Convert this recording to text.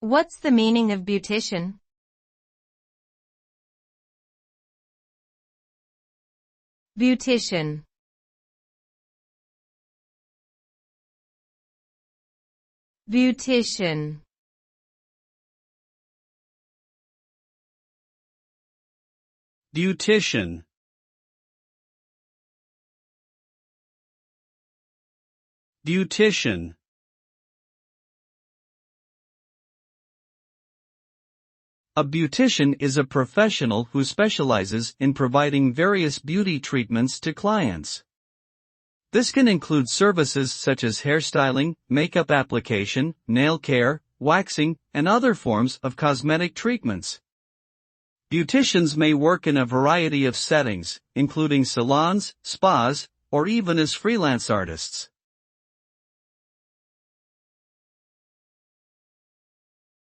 What's the meaning of beautician? Beautician. Beautician. Beautician. Beautician. A beautician is a professional who specializes in providing various beauty treatments to clients. This can include services such as hairstyling, makeup application, nail care, waxing, and other forms of cosmetic treatments. Beauticians may work in a variety of settings, including salons, spas, or even as freelance artists.